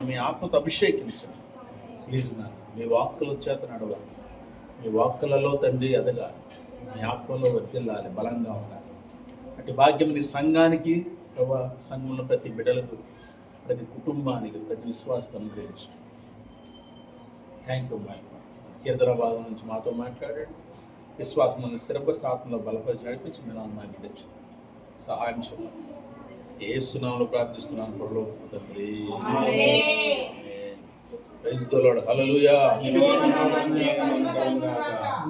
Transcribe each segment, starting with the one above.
మీ ఆత్మతో అభిషేకించండి ప్లీజ్ నాన్న. మీ వాక్కుల చేత నడవాలి, మీ వాక్కులలో తండ్రి ఎదగాలి, మీ ఆత్మలో వర్తిల్లాలి, బలంగా ఉండాలి. అటు భాగ్యం నీ సంఘానికి, ప్రభా సంఘంలో ప్రతి బిడ్డలకు, ప్రతి కుటుంబానికి, ప్రతి విశ్వాసం అనుగ్రహించు. థ్యాంక్ యూ మై కీర్తన భాగం నుంచి మాతో మాట్లాడండి. విశ్వాసం స్థిరపరిచి ఆత్మలో బలపరిచి నడిపించి మీ నామాన్ని తెచ్చు సహాయం చేయాలి. యేసునామములో ప్రార్థిస్తున్నాను పరలోక తండ్రి. Praise the Lord. హల్లెలూయా.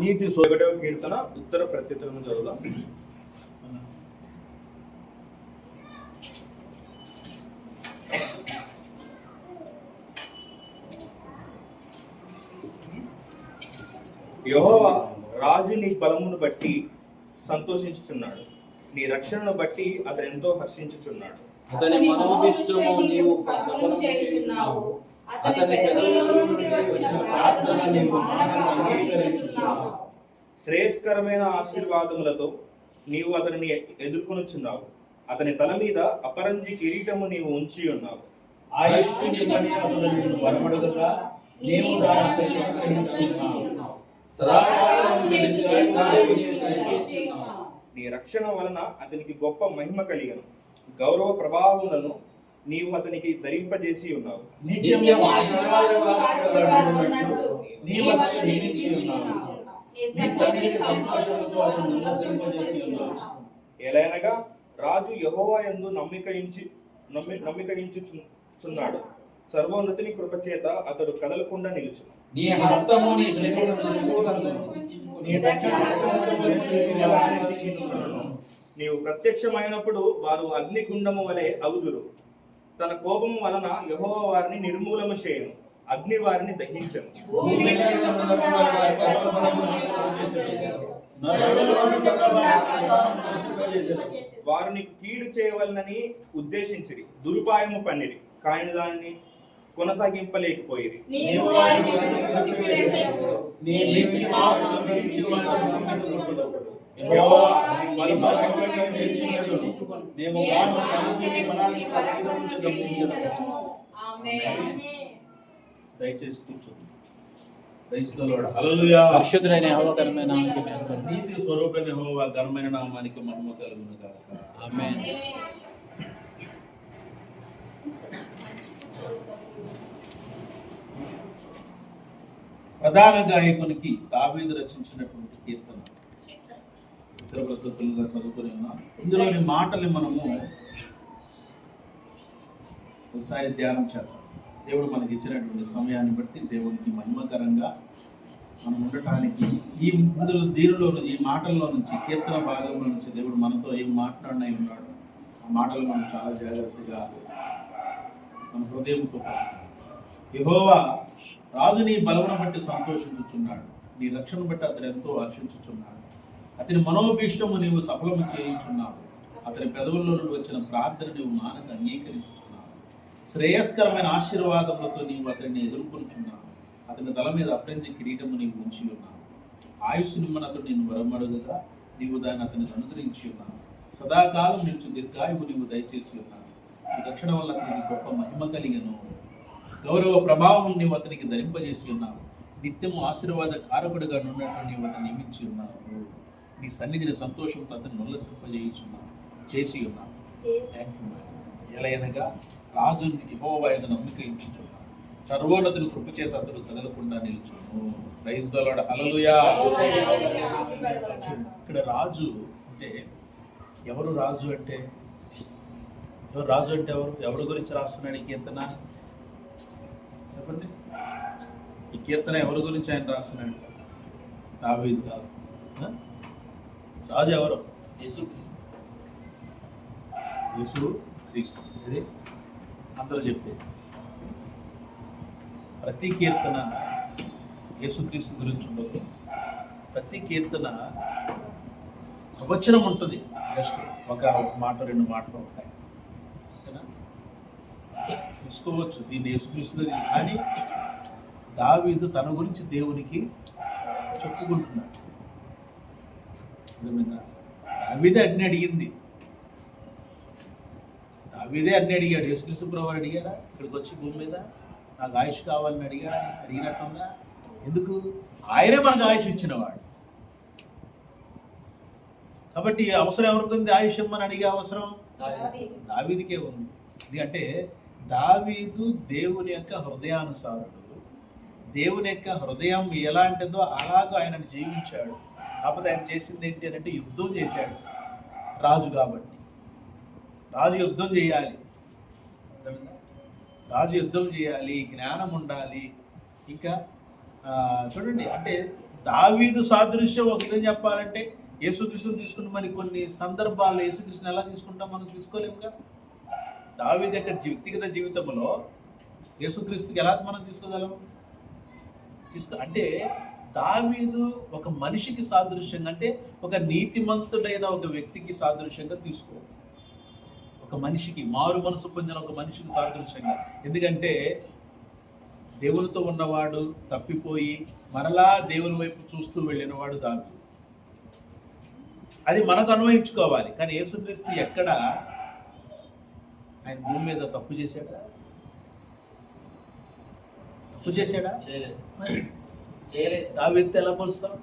నీతి 1వ కీర్తన ఉత్తర ప్రత్యుత్తరం చదువుదాం. యెహోవా రాజు నీ బలమును బట్టి సంతోషించుచున్నాడు, నీ రక్షణను బట్టి అతను ఎంతో హర్షించుచున్నాడు. అతని మనోభిష్టము నీవు సఫలం చేయుచున్నావు, అతని పెదవుల నుండి వచ్చిన ప్రార్థన నీవు అంగీకరించుచున్నావు. శ్రేయస్కరమైన ఆశీర్వాదములతో నీవు అతనిని ఎదుర్కొనుచున్నావు, అతని తల మీద అపరంజి కిరీటము నీవు ఉంచి ఉన్నావు. ఆయుష్యుని అతడు నిన్ను వరమడుగగా నీవు దానిని అనుగ్రహించుచున్నావు. సదాకాలము నిలిచి చేస్తున్నావు. నీ రక్షణ వలన అతనికి గొప్ప మహిమ కలిగను, గౌరవ ప్రభావములను నీవు అతనికి ధరింపజేసి ఉన్నావు. నిత్యము ఆశీర్వాదముగా నీవు అతనిని నిలిచి ఉన్నావు. నీ సన్నిధి సంతోషముతో అతనిని ఉల్లసింపజేసి ఉన్నావు. ఎలయనగా రాజు యెహోవా యందు నమ్మికయించుచున్నాడు, సర్వోన్నతిని కృపచేత అతడు కదలకుండా నిలుచును. నీ హస్తము నీ శరీరమును నీ దక్షిణ నీవు ప్రత్యక్షమైనప్పుడు వారు అగ్నిగుండము వలె అగుదురు. తన కోపము వలన యెహోవా వారిని నిర్మూలము చేయను, అగ్ని వారిని దహించను. వారు నీకు కీడు చేయవలనని ఉద్దేశించిరి, దురుపాయము పన్నిరి, కాని దానిని కొనసాగింపలేకపోయిరి. దయచేసి కూర్చోండి. Praise the Lord. హల్లెలూయా. పరిశుద్ధుడైన యెహోవా ఘనమైన నామమునకు మహిమ. నీతి స్వరూపైన యెహోవా ఘనమైన నామానికి మహిమ కలుగును గాక. ఆమేన్. ప్రధాన గాయకునికి దావీదు రచించినటువంటి కీర్తన ఇతర ప్రస్తుతులుగా చదువుకొని ఉన్నాం. ఇందులోని మాటల్ని మనము ఒకసారి ధ్యానం చేద్దాం. దేవుడు మనకి ఇచ్చినటువంటి సమయాన్ని బట్టి దేవునికి మహిమకరంగా మనం ఉండటానికి దీనిలో ఈ మాటల్లో నుంచి, కీర్తన భాగంలో నుంచి దేవుడు మనతో ఏం మాట్లాడినై ఉన్నాడు, ఆ మాటలు మనం చాలా జాగ్రత్తగా మన హృదయంతో యెహోవా రాజు నీ బలమును బట్టి సంతోషించుచున్నాడు, నీ రక్షణ బట్టి అతడు ఎంతో హర్షించుచున్నాడు. అతని మనోభీష్టము నీవు సఫలము చేయుచున్నావు, అతని పెదవుల్లో నుండి వచ్చిన ప్రార్థన నీవు మానక అంగీకరించుచున్నావు. శ్రేయస్కరమైన ఆశీర్వాదములతో నీవు అతడిని ఎదుర్కొనుచున్నావు, అతని తల మీద అపరంజి కిరీటము నీవు ఉంచి ఉన్నావు. ఆయుస్సు నిమ్మని అతడు నేను వరమడుగగా నీవు దాన్ని అతనికి అనుగ్రహించి ఉన్నావు. సదాకాలం నిలిచి దీర్ఘాయువు నీవు దయచేసి ఉన్నావు. నీ రక్షణ వల్ల అతనికి గొప్ప మహిమ కలిగను, గౌరవ ప్రభావం నీవు అతనికి ధరింపజేసి ఉన్నావు. నిత్యము ఆశీర్వాద కారకుడిగా ఉన్నట్లు నీవు అతను నియమించి ఉన్నావు. నీ సన్నిధిని సంతోషంతో అతను ఉల్లసింపజేయుచున్నావు చేసి ఉన్నావు. ఎలయనగా రాజు యెహోవా యందు నమ్మిక ఉంచుచున్నావు, సర్వోన్నతుని కృపచేత అతడు కదలకుండా నిలుచును. Praise the Lord. హల్లెలూయా. ఇక్కడ రాజు అంటే ఎవరు? రాజు అంటే ఎవరు? రాజు అంటే ఎవరు? ఎవరి గురించి రాస్తున్నాడు ఈ కీర్తన? చెప్పండి. ఈ కీర్తన ఎవరి గురించి ఆయన రాస్తున్నాడు? దావీదు కాదు. రాజు ఎవరు? యేసు క్రీస్తు. ఇది అందరూ చెప్పే ప్రతి కీర్తన యేసుక్రీస్తు గురించి ఉండదు. ప్రతి కీర్తన వచనం ఉంటుంది, జస్ట్ ఒక మాట రెండు మాటలు ఉంటాయి. ఓకేనా? తీసుకోవచ్చు దీన్ని యేసుక్రీస్తుని, కానీ దావీదు తన గురించి దేవునికి చెప్పుకుంటున్నాడు. దావీదే అడిగింది. దావీదే అన్ని అడిగాడు. యేసుక్రీస్తు ప్రభువు అడిగారా ఇక్కడికి వచ్చి భూమి మీద నాకు ఆయుష్ కావాలని అడిగాడా? అడిగినట్టుందా? ఎందుకు? ఆయనే మనకు ఆయుష్ ఇచ్చినవాడు. కాబట్టి అవసరం ఎవరికి ఉంది? ఆయుష్ ఇమ్మని అడిగే అవసరం దావీదుకే ఉంది. ఎందుకంటే దావీదు దేవుని యొక్క హృదయానుసారుడు. దేవుని యొక్క హృదయం ఎలాంటిదో అలాగ ఆయనను జీవించాడు. కాకపోతే ఆయన చేసింది ఏంటి అంటే యుద్ధం చేశాడు. రాజు కాబట్టి రాజు యుద్ధం చేయాలి, రాజు యుద్ధం చేయాలి, జ్ఞానం ఉండాలి. ఇంకా చూడండి, అంటే దావీదు సాదృశ్యం ఒక విధంగా చెప్పాలంటే యేసుక్రీస్తుని తీసుకుంటే మరి కొన్ని సందర్భాల్లో యేసుక్రీస్తుని ఎలా తీసుకుంటాం? మనం తీసుకోలేముగా. దావీదు యొక్క వ్యక్తిగత జీవితంలో యేసుక్రీస్తుకి ఎలా మనం తీసుకోగలం? అంటే దావీదు ఒక మనిషికి సాదృశ్యంగా, అంటే ఒక నీతిమంతుడైన ఒక వ్యక్తికి సాదృశ్యంగా తీసుకో. ఒక మనిషికి, మారు మనసు పొందిన ఒక మనిషికి సాదృశ్యంగా. ఎందుకంటే దేవునితో ఉన్నవాడు తప్పిపోయి మరలా దేవుని వైపు చూస్తూ వెళ్ళినవాడు దావీదు. అది మనకు అన్వయించుకోవాలి. కానీ యేసుక్రీస్తు ఎక్కడ ఆయన భూమి మీద తప్పు చేశాడా? తప్పు చేశాడా? దావీదుతో ఎలా పోలుస్తాం?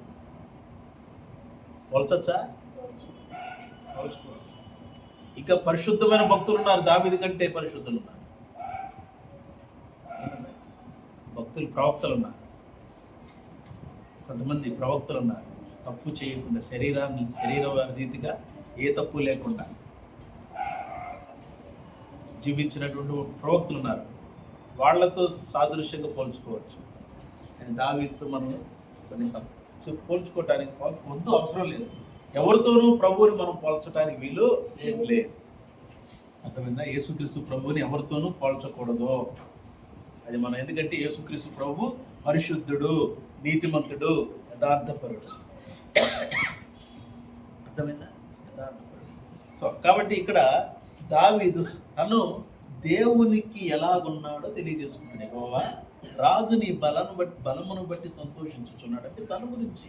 పోల్చొచ్చా? పోల్చుకోవచ్చు. ఇంకా పరిశుద్ధమైన భక్తులు ఉన్నారు, దావీదు కంటే పరిశుద్ధులు ఉన్నారు. భక్తులు, ప్రవక్తలు ఉన్నారు. కొంతమంది ప్రవక్తలు ఉన్నారు తప్పు చేయకుండా, శరీర రీతిగా ఏ తప్పు లేకుండా జీవించినటువంటి ప్రవక్తలు ఉన్నారు. వాళ్లతో సాదృశ్యంగా పోల్చుకోవచ్చు. కానీ దావీదుతో మనం కొన్ని పోల్చుకోవటానికి వద్దు, అవసరం లేదు. ఎవరితోనూ ప్రభువుని మనం పోల్చడానికి వీలు లేదు. అర్థమైందా? యేసుక్రీస్తు ప్రభువుని ఎవరితోనూ పోల్చకూడదు. అది మనం, ఎందుకంటే యేసుక్రీస్తు ప్రభు పరిశుద్ధుడు, నీతిమంతుడు, యథార్థపరుడు. అర్థమైందా? యథార్థపరుడు. సో కాబట్టి ఇక్కడ దావీదు తను దేవునికి ఎలాగున్నాడో తెలియజేసుకుంటాడు. యెహోవా రాజు నీ బలమును బట్టి సంతోషించుచున్నాడు. అంటే తన గురించి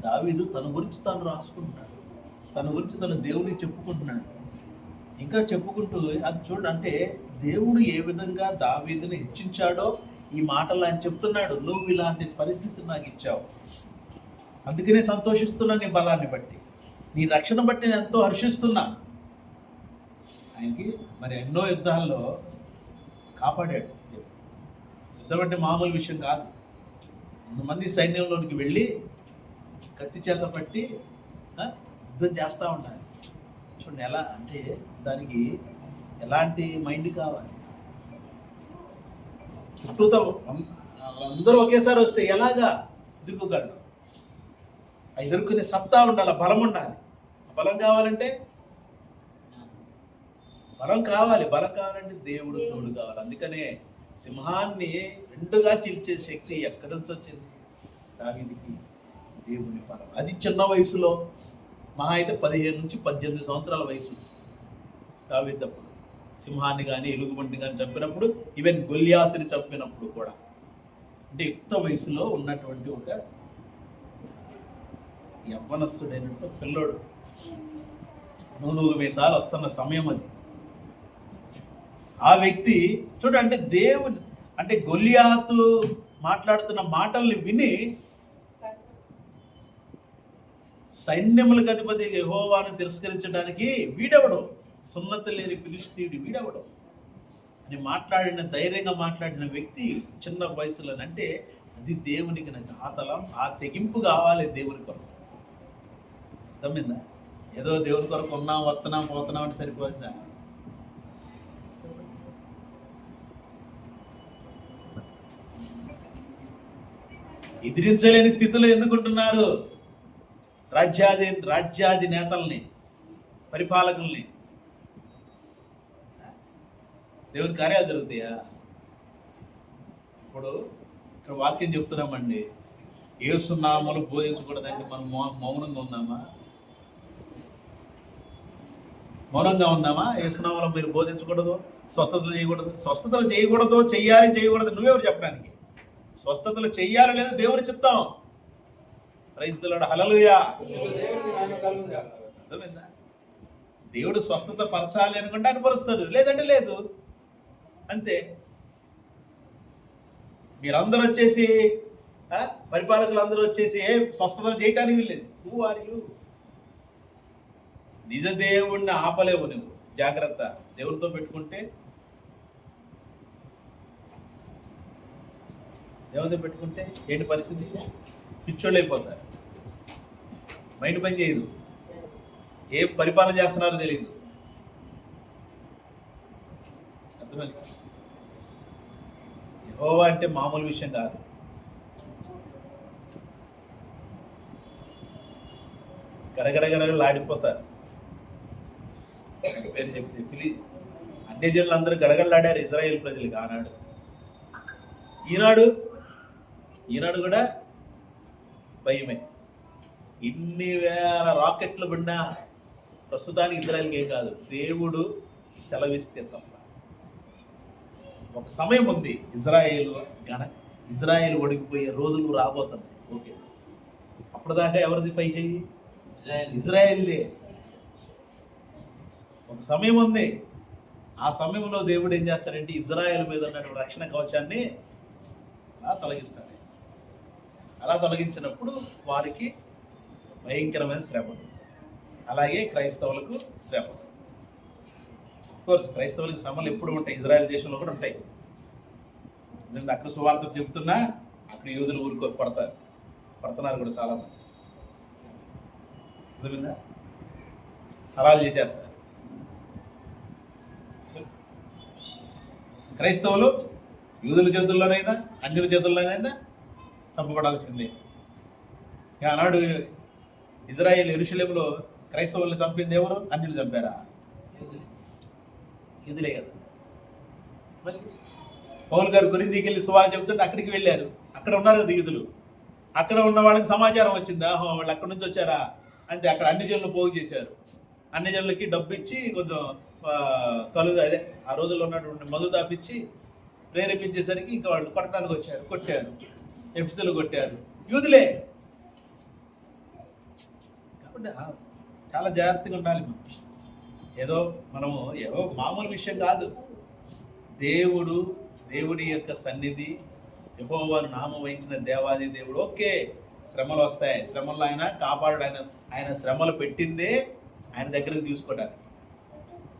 దావీదు తన గురించి తాను రాసుకుంటున్నాడు. తన గురించి తను దేవునికి చెప్పుకుంటున్నాడు. ఇంకా చెప్పుకుంటూ అది చూడండి, అంటే దేవుడు ఏ విధంగా దావీదుని హెచ్చించాడో ఈ మాటలు ఆయన చెప్తున్నాడు. నువ్వు ఇలాంటి పరిస్థితి నాకు ఇచ్చావు, అందుకనే సంతోషిస్తున్నా, నీ బలాన్ని బట్టి, నీ రక్షణ బట్టి నేను ఎంతో హర్షిస్తున్నా. ఆయనకి మరి ఎన్నో యుద్ధాల్లో కాపాడాడు. యుద్ధం అంటే మామూలు విషయం కాదు. 100 మంది సైన్యంలోనికి వెళ్ళి కత్తి చేత పట్టి యుద్ధం చేస్తూ ఉండాలి. చూడండి ఎలా, అంటే దానికి ఎలాంటి మైండ్ కావాలి. చుట్టూతో అందరూ ఒకేసారి వస్తే ఎలాగా ఎదుర్కోగలడు? ఆ ఎదుర్కొనే సత్తా ఉండాలి, బలం ఉండాలి. బలం కావాలంటే బలం కావాలంటే దేవుడు తోడు కావాలి. అందుకనే సింహాన్ని రెండుగా చీల్చే శక్తి ఎక్కడి నుంచి వచ్చింది? దావీదుకి దేవుని బలం. అది చిన్న వయసులో, మహా అయితే 15 నుంచి 18 సంవత్సరాల వయసు దావీదప్పుడు సింహాన్ని కానీ ఎలుగుబంటిని కానీ చంపినప్పుడు, ఈవెన్ గొల్యాతుని చంపినప్పుడు కూడా, అంటే యుక్త వయసులో ఉన్నటువంటి ఒక యవ్వనస్తుడైనట్టు పిల్లోడు, నూనూగు మీసాలు వస్తున్న సమయం అది. ఆ వ్యక్తి చూడండి, అంటే దేవుని, అంటే గొల్యాతు మాట్లాడుతున్న మాటల్ని విని సైన్యములకు అధిపతి యెహోవాను తిరస్కరించడానికి వీడెవడు, సున్నతి లేని ఫిలిష్తీయుడు వీడెవడు అని మాట్లాడిన, ధైర్యంగా మాట్లాడిన వ్యక్తి చిన్న వయసులో. అంటే అది దేవునికి ఆతలం, ఆ తెగింపు కావాలి దేవుని కొరకు. అర్థమైందా? ఏదో దేవుని కొరకు ఉన్నాం, వస్తున్నాం, పోతున్నాం అంటే సరిపోయిందా? ఎదిరించలేని స్థితిలో ఎందుకుంటున్నారు? రాజ్యాది నేతల్ని, పరిపాలకుల్ని. దేవుని కార్యాలు జరుగుతాయా? ఇప్పుడు ఇక్కడ వాక్యం చెప్తున్నామండి, యేసు నామములు బోధించకూడదంటే మనం మౌనంగా ఉందామా? యేసు నామములు మీరు బోధించకూడదు, స్వస్థతలు చేయకూడదు, చేయకూడదు నువ్వెవరు చెప్పడానికి? స్వస్థతలు చెయ్యాలి, లేదు దేవుని చిత్తం. ప్రైజ్ ది లార్డ్, హల్లెలూయా. అర్థమైందా? దేవుడు స్వస్థత పరచాలి అనుకుంటే ఆయన పరుస్తాడు, లేదంటే లేదు, అంతే. మీరందరూ వచ్చేసి పరిపాలకులు అందరూ వచ్చేసి స్వస్థతలు చేయటానికి వెళ్ళేది. Who are you? నిజ దేవుణ్ణి ఆపలేవు నువ్వు, జాగ్రత్త. దేవుడితో పెట్టుకుంటే, దేవుడితో పెట్టుకుంటే ఏంటి పరిస్థితి? పిచ్చోళ్ళు అయిపోతారు, మైండ్ పని చేయదు, ఏం పరిపాలన చేస్తున్నారో తెలియదు. అర్థమైంది? యెహోవా అంటే మామూలు విషయం కాదు. గడగడగడలాడిపోతారు. పేరు చెప్తే అన్ని జనులు అందరూ గడగడలాడారు ఇజ్రాయేల్ ప్రజలకు ఆనాడు. ఈనాడు కూడా భయమే. ఇన్ని వేల రాకెట్లు పడినా ప్రస్తుతానికి ఇజ్రాయెల్కి ఏం కాదు, దేవుడు సెలవిస్తే తప్ప. ఒక సమయం ఉంది, ఇజ్రాయేల్ ఒడిగిపోయే రోజులు రాబోతున్నాయి. ఓకే, అప్పటిదాకా ఎవరిది పై చెయ్యి? ఇజ్రాయేల్దే. ఒక సమయం ఉంది, ఆ సమయంలో దేవుడు ఏం చేస్తాడంటే ఇజ్రాయేల్ మీద ఉన్నటువంటి రక్షణ కవచాన్ని అలా తొలగిస్తాడు. అలా తొలగించినప్పుడు వారికి భయంకరమైన శ్రమ. అలాగే క్రైస్తవులకు శ్రమ. కోర్స్ క్రైస్తవులకు శ్రమలు ఎప్పుడు ఉంటాయి, ఇజ్రాయెల్ దేశంలో కూడా ఉంటాయి. ఎందుకంటే అక్కడ సువార్త చెబుతున్నా అక్కడ యూదులు పడుతున్నారు కూడా చాలా మంది. అలా చేసేస్తారు. క్రైస్తవులు యూదుల చేతుల్లోనైనా అన్యుల చేతుల్లోనైనా చంపబడాల్సిందే. ఆనాడు ఇజ్రాయేల్ యెరూషలేములో క్రైస్తవులను చంపింది ఎవరు? అన్యులు చంపారా? యూదులే కదా. మళ్ళీ పౌలు గారు కొరింథీకి వెళ్ళి సువార్త చెబుతుంటే అక్కడికి వెళ్ళారు. అక్కడ ఉన్నారు కదా యూదులు. అక్కడ ఉన్న వాళ్ళకి సమాచారం వచ్చింది, ఆహో వాళ్ళు అక్కడి నుంచి వచ్చారా అంటే అక్కడ అన్ని జనులు పోగు చేశారు. అన్ని జనులకి డబ్బు ఇచ్చి కొంచెం అదే ఆ రోజుల్లో ఉన్నటువంటి మందు దాపిచ్చి ప్రేరేపించేసరికి ఇంకా వాళ్ళు కొట్టడానికి వచ్చారు. కొట్టారు, ఎఫ్సీలు కొట్టారు, యూదులే. కాబట్టి చాలా జాగ్రత్తగా ఉండాలి. ఏదో మామూలు విషయం కాదు. దేవుడి యొక్క సన్నిధి, యెహోవాను నామం వహించిన దేవాది దేవుడు. ఓకే, శ్రమలు వస్తాయి, శ్రమల్లో ఆయన కాపాడు. ఆయన శ్రమలు పెట్టిందే ఆయన దగ్గరకు తీసుకోవడానికి,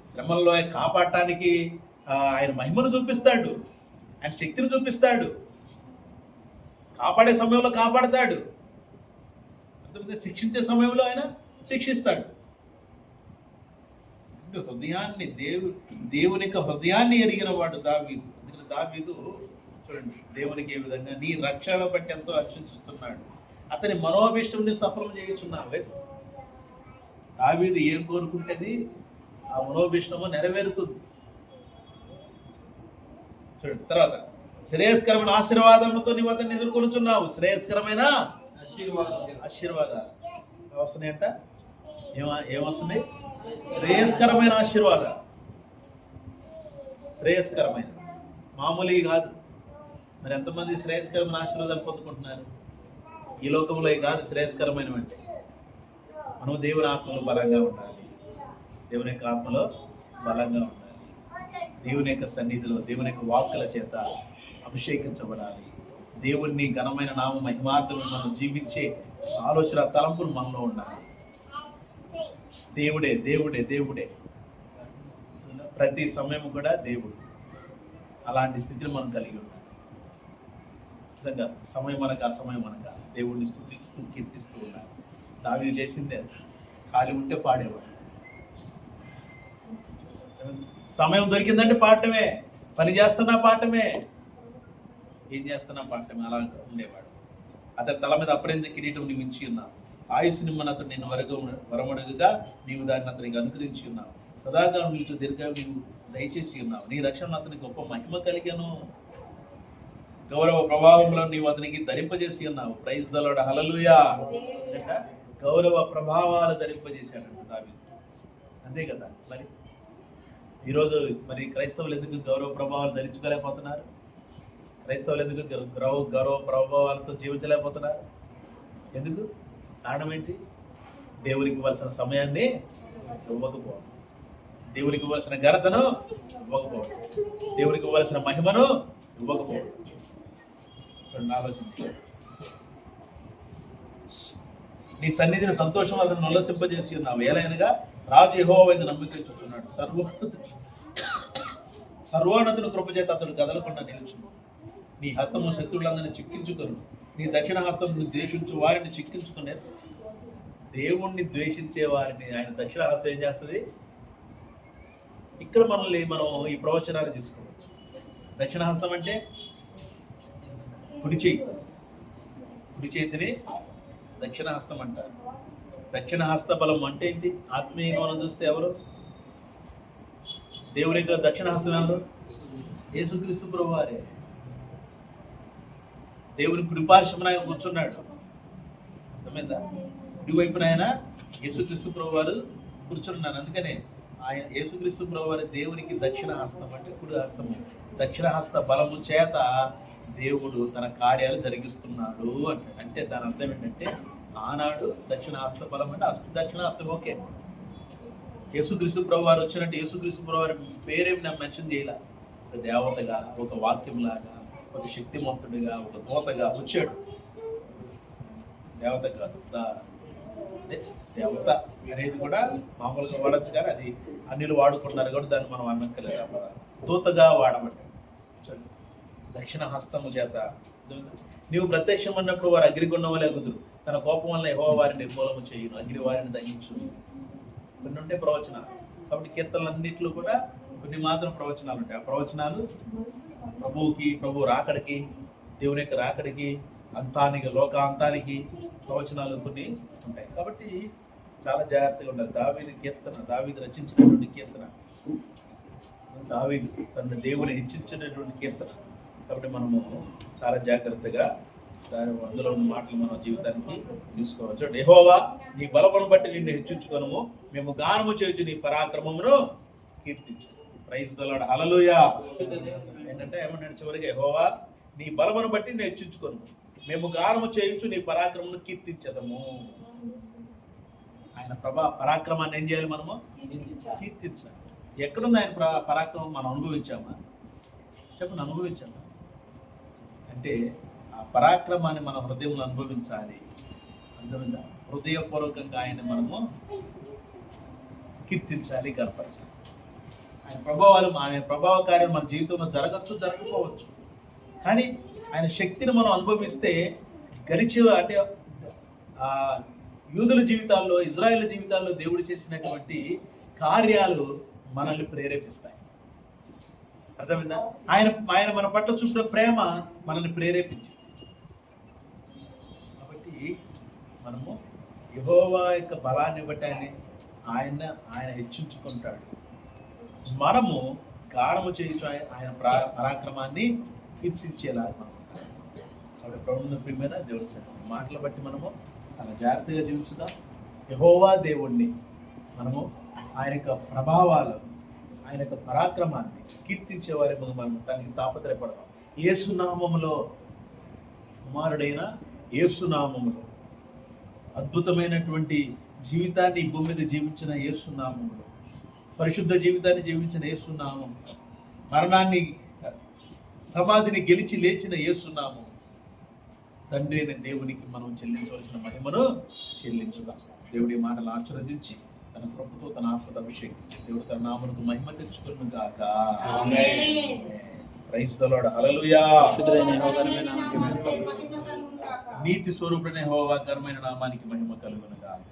శ్రమల్లో కాపాడటానికి ఆయన మహిమను చూపిస్తాడు, ఆయన శక్తిని చూపిస్తాడు, కాపాడే సమయంలో కాపాడతాడు, శిక్షించే సమయంలో ఆయన శిక్షిస్తాడు. హృదయాన్ని దేవుని యొక్క హృదయాన్ని ఎరిగిన వాడు దావీదు. ఎందుకంటే దావీదు చూడండి, దేవునికి ఏ విధంగా నీ రక్షణ బట్టి ఎంతో రక్షించుతున్నాడు, అతని మనోభిష్టం సఫలం చేయుచున్నావు. దావీదు ఏం కోరుకుంటేది ఆ మనోభిష్టము నెరవేరుతుంది. చూడండి, తర్వాత శ్రేయస్కరమైన ఆశీర్వాదంతో నీవు అతన్ని ఎదుర్కొనుచున్నావు. శ్రేయస్కరమైన ఆశీర్వాదాలు వస్తున్నాయంట. ఏమొస్తుంది? శ్రేయస్కరమైన ఆశీర్వాదాలు. శ్రేయస్కరమైన, మామూలు కాదు. మరి ఎంతమంది శ్రేయస్కరమైన ఆశీర్వాదాలు పొందుకుంటున్నారు? ఈ లోకంలో కాదు శ్రేయస్కరమైన అంటే. మనం దేవుని ఆత్మలో బలంగా ఉండాలి, దేవుని యొక్క ఆత్మలో బలంగా ఉండాలి, దేవుని యొక్క సన్నిధిలో దేవుని యొక్క వాక్కుల చేత అభిషేకించబడాలి. దేవుణ్ణి ఘనమైన నామ మహిమార్థం మనం జీవించే ఆలోచన తలంపులు మనలో ఉండాలి. దేవుడే దేవుడే దేవుడే ప్రతి సమయం కూడా దేవుడు. అలాంటి స్థితిని మనం కలిగి ఉండాలి. నిజంగా సమయం అనక అసమయం అనక దేవుడిని స్తుతిస్తూ కీర్తిస్తూ ఉండాలి. దావీదు చేసిందే, ఖాళీ ఉంటే పాడేవాడు. సమయం దొరికిందంటే పాడటమే, పని చేస్తున్నా పాడటమే, ఏం చేస్తున్నా పాడటమే, అలా ఉండేవాడు. అతని తల మీద అపరింద కిరీటం నీవు ఇచ్చి ఉన్నావు, ఆయుష్ నిమ్మని అతను నేను వరమడుగుగా నీవు దాన్ని అతనికి అనుగ్రహించి ఉన్నావు, సదాకాలం నిలిచి దీర్ఘం నీవు దయచేసి ఉన్నావు, నీ రక్షణ అతనికి గొప్ప మహిమ కలిగాను, గౌరవ ప్రభావంలో నీవు అతనికి ధరింపజేసి ఉన్నావు. ప్రైజ్ ద లార్డ్, హల్లెలూయా. గౌరవ ప్రభావాలు ధరింపజేశాడు దావీదు. అంతే కదా. మరి ఈరోజు మరి క్రైస్తవులు ఎందుకు గౌరవ ప్రభావాలు ధరించుకోలేకపోతున్నారు? క్రైస్తవులు ఎందుకు గౌరవ ప్రభావాలతో జీవించలేకపోతున్నారు? ఎందుకు? కారణం ఏంటి? దేవునికి ఇవ్వాల్సిన సమయాన్ని ఇవ్వకపోవడం. దేవునికి ఇవ్వాల్సిన ఘనతను ఇవ్వకపోవడం, దేవునికి ఇవ్వాల్సిన మహిమను ఇవ్వకపోవడం. చూడండి, ఆలోచించండి. నీ సన్నిధిని సంతోషం అతను ఉల్లసింపజేసి ఉన్నావు. ఏలైనగా రాజు యెహోవా వైపు నమ్మికెచ్చుచున్నాడు. సర్వోన్నతుని కృపచేత అతడు కదలకుండా నిలుచును. నీ హస్తము శత్రువులందరినీ చిక్కించుకొను. నీ దక్షిణ హస్తం ద్వేషించు వారిని చిక్కించుకునే. దేవుణ్ణి ద్వేషించే వారిని ఆయన దక్షిణ హస్తం ఏం చేస్తుంది? ఇక్కడ మనల్ని మనం ఈ ప్రవచనాన్ని తీసుకోవచ్చు. దక్షిణ హస్తం అంటే కుడి చేతిని దక్షిణ హస్తం అంటారు. దక్షిణ హస్త బలం అంటే ఏంటి? ఆత్మీయంగా మనం చూస్తే ఎవరు దేవుని యొక్క దక్షిణ హస్తం ఎవరు? యేసుక్రీస్తు ప్రభువారే. దేవుని కుడిపార్శ్వమున ఆయన కూర్చున్నాడు. అర్థమైందా? కుడివైపున ఆయన యేసుక్రీస్తు ప్రభువారు కూర్చున్నాడు. అందుకనే ఆయన యేసుక్రీస్తు ప్రభువారి దేవునికి దక్షిణ హస్తం అంటే కుడి హస్తం. దక్షిణ హస్త బలము చేత దేవుడు తన కార్యాలు జరిగిస్తున్నాడు అంటాడు. అంటే దాని అర్థం ఏంటంటే ఆనాడు దక్షిణ హస్త బలం అంటే దక్షిణ హస్తం. ఓకే, యేసుక్రీస్తు ప్రభువారు వచ్చినట్టు యేసుక్రీస్తు ప్రభువారి పేరేమి నేను మెన్షన్ చేయాల. ఒక దేవతగా, ఒక వాక్యంలాగా, ఒక శక్తిమంతుడిగా, ఒక దూతగా వచ్చాడు. దేవత కాదు, దేవత అనేది కూడా మామూలుగా వాడచ్చు, కానీ అది అన్నిలు వాడుకున్నారు కూడా దాన్ని మనం అన్నక్కలేదు. దూతగా వాడబడ్డాడు. చూడండి, దక్షిణ హస్తము చేత నీవు ప్రత్యక్షం అన్నప్పుడు వారు అగ్నిగుండం వలె ఎగుదురు. తన కోపం వల్ల యెహోవా వారిని నిర్మూలన చేయును, అగ్ని వారిని దహించు. కొన్ని ఉంటే ప్రవచనాలు. కాబట్టి కీర్తనలన్నింటిలో కూడా కొన్ని మాత్రం ప్రవచనాలు ఉంటాయి. ఆ ప్రవచనాలు ప్రభు రాకడికి, దేవుని యొక్క రాకడికి, అంతానికి, లోకాంతానికి ప్రవచనాలు కొన్ని ఉంటాయి. కాబట్టి చాలా జాగ్రత్తగా ఉండాలి. దావీదు రచించినటువంటి కీర్తన, దావీదు తన దేవుని హెచ్చించినటువంటి కీర్తన. కాబట్టి మనము చాలా జాగ్రత్తగా అందులో ఉన్న మాటలు మన జీవితానికి తీసుకోవచ్చు. యెహోవా నీ బలమును బట్టి నిన్ను హెచ్చించుకొనుము, మేము గానము చేయొచ్చు నీ పరాక్రమమును కీర్తించు. ప్రైజ్ ది లార్డ్, హల్లెలూయా. ఏంటంటే ఏమన్నాడు చివరికి? యెహోవా నీ బలమును బట్టి నేను హెచ్చించుకొను, మేము గానము చేయొచ్చు నీ పరాక్రమమును కీర్తించదము. ఆయన పరాక్రమాన్ని ఏం చేయాలి? మనము కీర్తించాలి. ఎక్కడుంది ఆయన పరాక్రమం? మనం అనుభవించామా? చెప్పండి, అనుభవించామా? అంటే ఆ పరాక్రమాన్ని మన హృదయంలో అనుభవించాలి. అర్థమైందా? హృదయపూర్వకంగా ఆయన మనము కీర్తించాలి, కనపరచాలి. ఆయన ప్రభావ కార్యం మన జీవితంలో జరగచ్చు, జరగకపోవచ్చు. కానీ ఆయన శక్తిని మనం అనుభవిస్తే అంటే యూదుల జీవితాల్లో, ఇజ్రాయేల్ జీవితాల్లో దేవుడు చేసినటువంటి కార్యాలు మనల్ని ప్రేరేపిస్తాయి. అర్థమైందా? ఆయన మన పట్ల చూపిన ప్రేమ మనల్ని ప్రేరేపించింది. కాబట్టి మనము యెహోవా యొక్క బలాన్ని బట్టి ఆయన హెచ్చించుకుంటాడు. మనము గానము చేయొచ్చు ఆయన పరాక్రమాన్ని కీర్తించేలా మనం ఉంటాం. కాబట్టి ప్రభువుని ప్రియమైన దేవుడి సన్నిధిలో మాటలు బట్టి మనము చాలా జాగ్రత్తగా జీవించుదాం. యెహోవా దేవుణ్ణి మనము ఆయన యొక్క ప్రభావాలు, ఆయన యొక్క పరాక్రమాన్ని కీర్తించే వారి మనం దానికి తాపత్రయపడదాం. యేసునామములో, కుమారుడైన యేసునామములో, అద్భుతమైనటువంటి జీవితాన్ని ఈ భూమి మీద జీవించిన యేసునామములో, పరిశుద్ధ జీవితాన్ని జీవించిన యేసునామం, మరణాన్ని, సమాధిని గెలిచి లేచిన యేసునామం, తండ్రి అయిన దేవునికి మనం చెల్లించవలసిన మహిమను చెల్లించుదాం. దేవుడి మాటలు ఆశీర్వదించి తన కృపతో తన ఆత్మతో అభిషేకించి దేవుడు తన నామమునకు మహిమ తెచ్చుకొనును గాక. Praise the Lord, hallelujah. నీతి స్వరూపుడైన యెహోవా ఘనమైన నామానికి మహిమ కలుగును గాక.